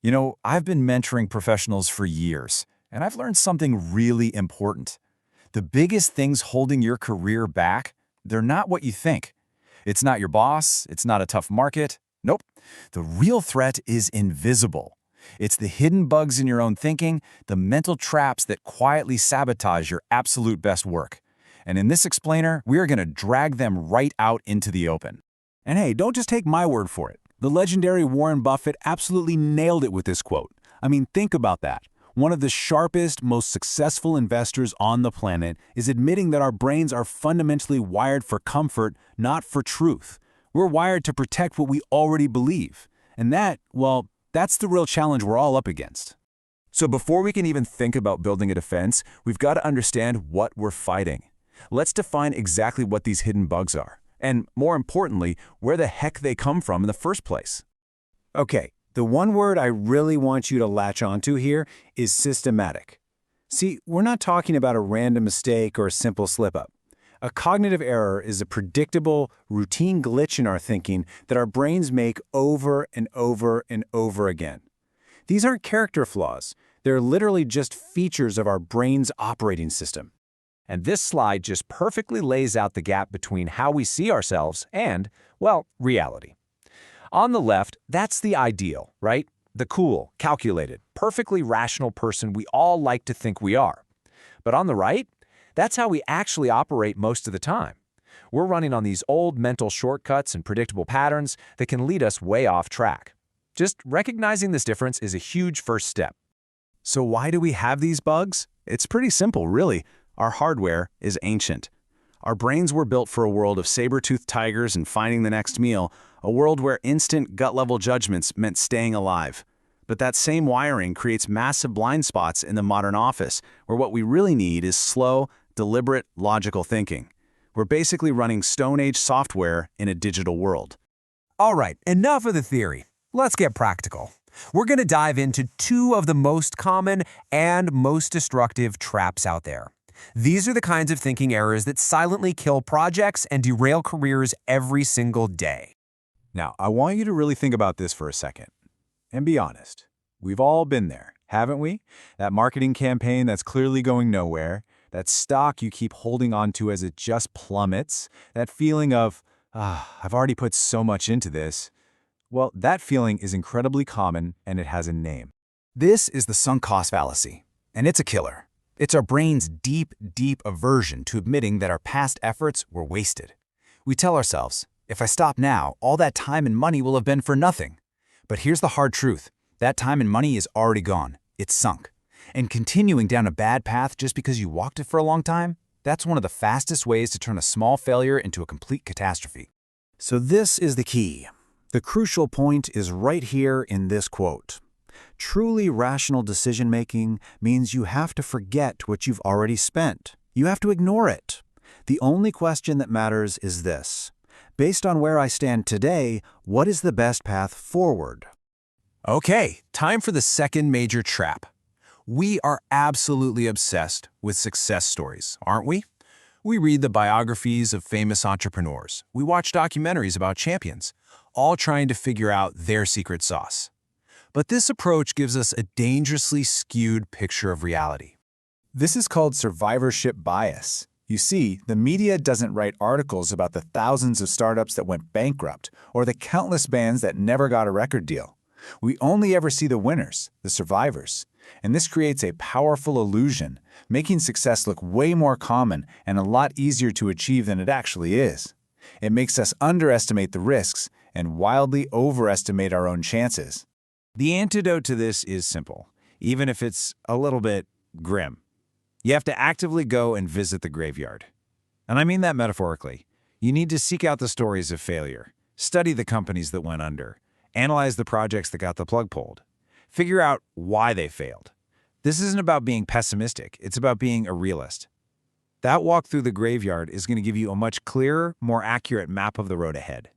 I've been mentoring professionals for years, and I've learned something really important. The biggest things holding your career back, they're not what you think. It's not your boss, it's not a tough market. Nope. The real threat is invisible. It's the hidden bugs in your own thinking, the mental traps that quietly sabotage your absolute best work. And in this explainer, we are going to drag them right out into the open. And hey, don't just take my word for it. The legendary Warren Buffett absolutely nailed it with this quote. I mean, think about that. One of the sharpest, most successful investors on the planet is admitting that our brains are fundamentally wired for comfort, not for truth. We're wired to protect what we already believe. And that's the real challenge we're all up against. So before we can even think about building a defense, we've got to understand what we're fighting. Let's define exactly what these hidden bugs are. And more importantly, where the heck they come from in the first place. Okay, the one word I really want you to latch onto here is systematic. See, we're not talking about a random mistake or a simple slip-up. A cognitive error is a predictable, routine glitch in our thinking that our brains make over and over and over again. These aren't character flaws. They're literally just features of our brain's operating system. And this slide just perfectly lays out the gap between how we see ourselves and, well, reality. On the left, that's the ideal, right? The cool, calculated, perfectly rational person we all like to think we are. But on the right, that's how we actually operate most of the time. We're running on these old mental shortcuts and predictable patterns that can lead us way off track. Just recognizing this difference is a huge first step. So why do we have these bugs? It's pretty simple, really. Our hardware is ancient. Our brains were built for a world of saber-toothed tigers and finding the next meal, a world where instant gut-level judgments meant staying alive. But that same wiring creates massive blind spots in the modern office, where what we really need is slow, deliberate, logical thinking. We're basically running Stone Age software in a digital world. All right, enough of the theory. Let's get practical. We're going to dive into two of the most common and most destructive traps out there. These are the kinds of thinking errors that silently kill projects and derail careers every single day. Now, I want you to really think about this for a second. And be honest. We've all been there, haven't we? That marketing campaign that's clearly going nowhere, that stock you keep holding on to as it just plummets, that feeling of, I've already put so much into this. Well, that feeling is incredibly common, and it has a name. This is the sunk cost fallacy, and it's a killer. It's our brain's deep, deep aversion to admitting that our past efforts were wasted. We tell ourselves, if I stop now, all that time and money will have been for nothing. But here's the hard truth. That time and money is already gone. It's sunk. And continuing down a bad path just because you walked it for a long time, that's one of the fastest ways to turn a small failure into a complete catastrophe. So this is the key. The crucial point is right here in this quote. Truly rational decision-making means you have to forget what you've already spent. You have to ignore it. The only question that matters is this. Based on where I stand today, what is the best path forward? Okay, time for the second major trap. We are absolutely obsessed with success stories, aren't we? We read the biographies of famous entrepreneurs. We watch documentaries about champions, all trying to figure out their secret sauce. But this approach gives us a dangerously skewed picture of reality. This is called survivorship bias. You see, the media doesn't write articles about the thousands of startups that went bankrupt or the countless bands that never got a record deal. We only ever see the winners, the survivors. And this creates a powerful illusion, making success look way more common and a lot easier to achieve than it actually is. It makes us underestimate the risks and wildly overestimate our own chances. The antidote to this is simple, even if it's a little bit grim. You have to actively go and visit the graveyard. And I mean that metaphorically. You need to seek out the stories of failure, study the companies that went under, analyze the projects that got the plug pulled, figure out why they failed. This isn't about being pessimistic, it's about being a realist. That walk through the graveyard is going to give you a much clearer, more accurate map of the road ahead.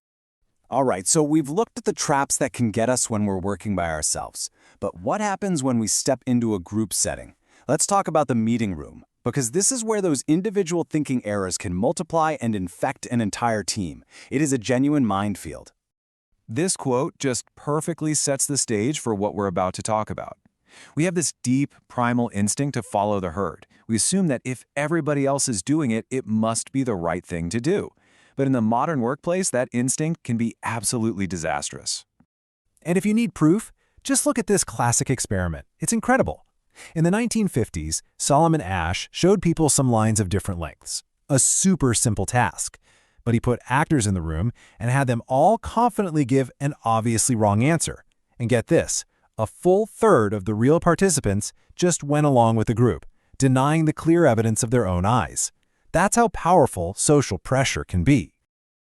All right, so we've looked at the traps that can get us when we're working by ourselves. But what happens when we step into a group setting? Let's talk about the meeting room, because this is where those individual thinking errors can multiply and infect an entire team. It is a genuine minefield. This quote just perfectly sets the stage for what we're about to talk about. We have this deep, primal instinct to follow the herd. We assume that if everybody else is doing it, it must be the right thing to do. But in the modern workplace, that instinct can be absolutely disastrous. And if you need proof, just look at this classic experiment. It's incredible. In the 1950s, Solomon Asch showed people some lines of different lengths. A super simple task. But he put actors in the room and had them all confidently give an obviously wrong answer. And get this, a full third of the real participants just went along with the group, denying the clear evidence of their own eyes. That's how powerful social pressure can be.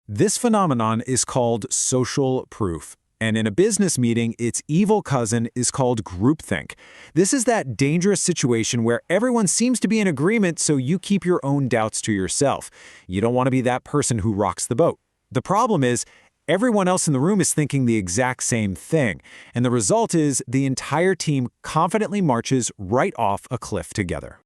This phenomenon is called social proof. And in a business meeting, its evil cousin is called groupthink. This is that dangerous situation where everyone seems to be in agreement, so you keep your own doubts to yourself. You don't want to be that person who rocks the boat. The problem is, everyone else in the room is thinking the exact same thing, and the result is the entire team confidently marches right off a cliff together.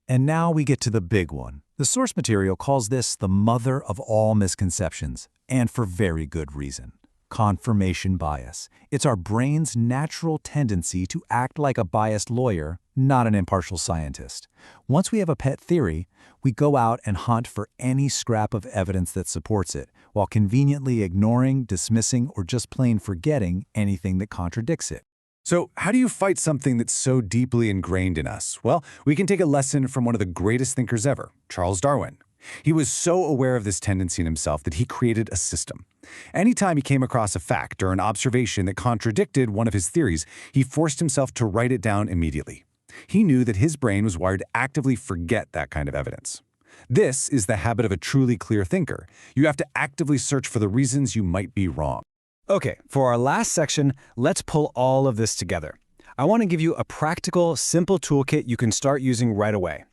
And now we get to the big one. The source material calls this the mother of all misconceptions, and for very good reason. Confirmation bias. It's our brain's natural tendency to act like a biased lawyer, not an impartial scientist. Once we have a pet theory, we go out and hunt for any scrap of evidence that supports it, while conveniently ignoring, dismissing, or just plain forgetting anything that contradicts it. So how do you fight something that's so deeply ingrained in us? Well, we can take a lesson from one of the greatest thinkers ever, Charles Darwin. He was so aware of this tendency in himself that he created a system. Anytime he came across a fact or an observation that contradicted one of his theories, he forced himself to write it down immediately. He knew that his brain was wired to actively forget that kind of evidence. This is the habit of a truly clear thinker. You have to actively search for the reasons you might be wrong. Okay, for our last section, let's pull all of this together. I want to give you a practical, simple toolkit you can start using right away.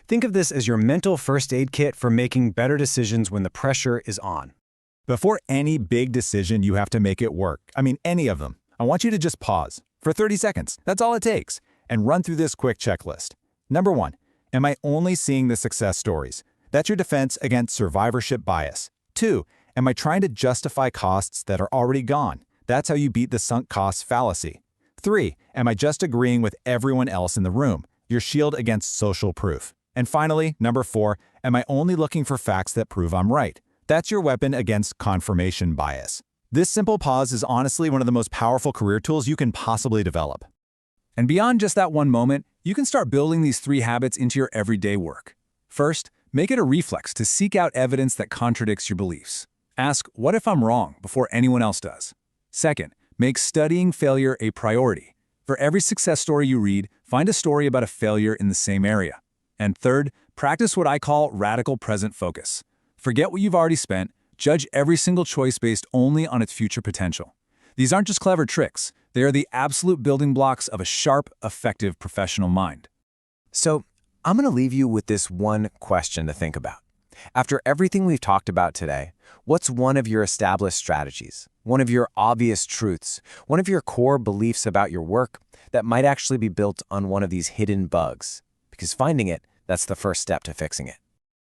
Think of this as your mental first aid kit for making better decisions when the pressure is on. Before any big decision, you have to make it work. I mean, any of them. I want you to just pause for 30 seconds. That's all it takes. And run through this quick checklist. Number 1, am I only seeing the success stories? That's your defense against survivorship bias. 2, am I trying to justify costs that are already gone? That's how you beat the sunk cost fallacy. 3, am I just agreeing with everyone else in the room? Your shield against social proof. And finally, number 4, am I only looking for facts that prove I'm right? That's your weapon against confirmation bias. This simple pause is honestly one of the most powerful career tools you can possibly develop. And beyond just that one moment, you can start building these 3 habits into your everyday work. First, make it a reflex to seek out evidence that contradicts your beliefs. Ask, what if I'm wrong, before anyone else does? Second, make studying failure a priority. For every success story you read, find a story about a failure in the same area. And third, practice what I call radical present focus. Forget what you've already spent, judge every single choice based only on its future potential. These aren't just clever tricks, they are the absolute building blocks of a sharp, effective professional mind. So, I'm going to leave you with this one question to think about. After everything we've talked about today, what's one of your established strategies, one of your obvious truths, one of your core beliefs about your work that might actually be built on one of these hidden bugs? Because finding it, that's the first step to fixing it.